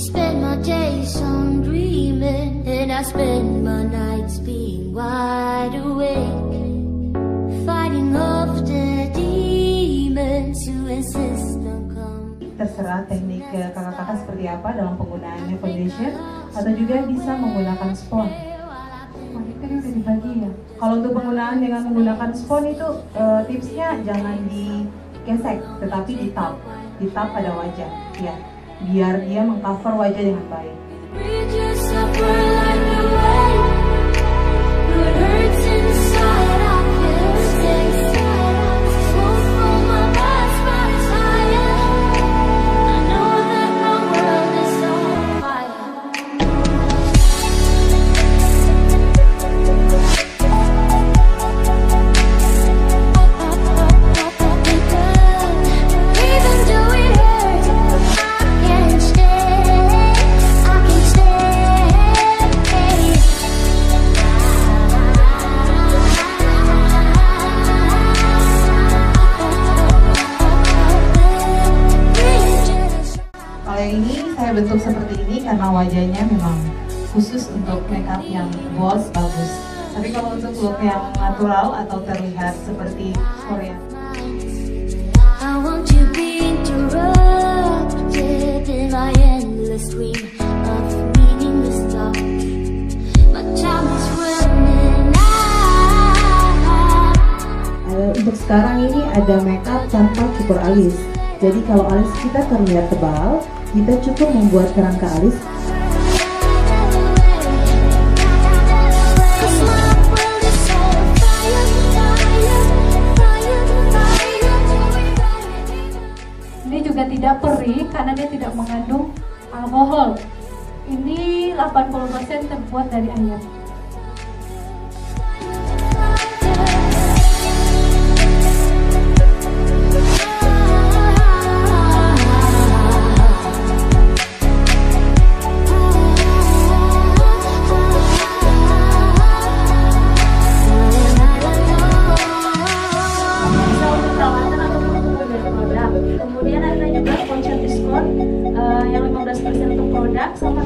spend my days on dreaming, and I spend my nights being wide awake, fighting off the demons who insist on coming. Terserah teknik kakak-kakak seperti apa dalam penggunaannya foundation, atau juga bisa menggunakan spons. Tadi udah dibagi ya. Kalau untuk penggunaan dengan menggunakan spons itu tipsnya jangan digesek, tetapi ditap pada wajah, ya, biar dia mengcover wajah dengan baik. Ini saya bentuk seperti ini karena wajahnya memang khusus untuk makeup yang bold, bagus. Tapi kalau untuk look yang natural atau terlihat seperti Korea, untuk sekarang ini ada makeup tanpa cukur alis. Jadi kalau alis kita terlihat tebal, kita cukup membuat kerangka alis. Ini juga tidak perih karena dia tidak mengandung alkohol. Ini 80% terbuat dari air. Kemudian ada juga voucher diskon yang 15% untuk produk sama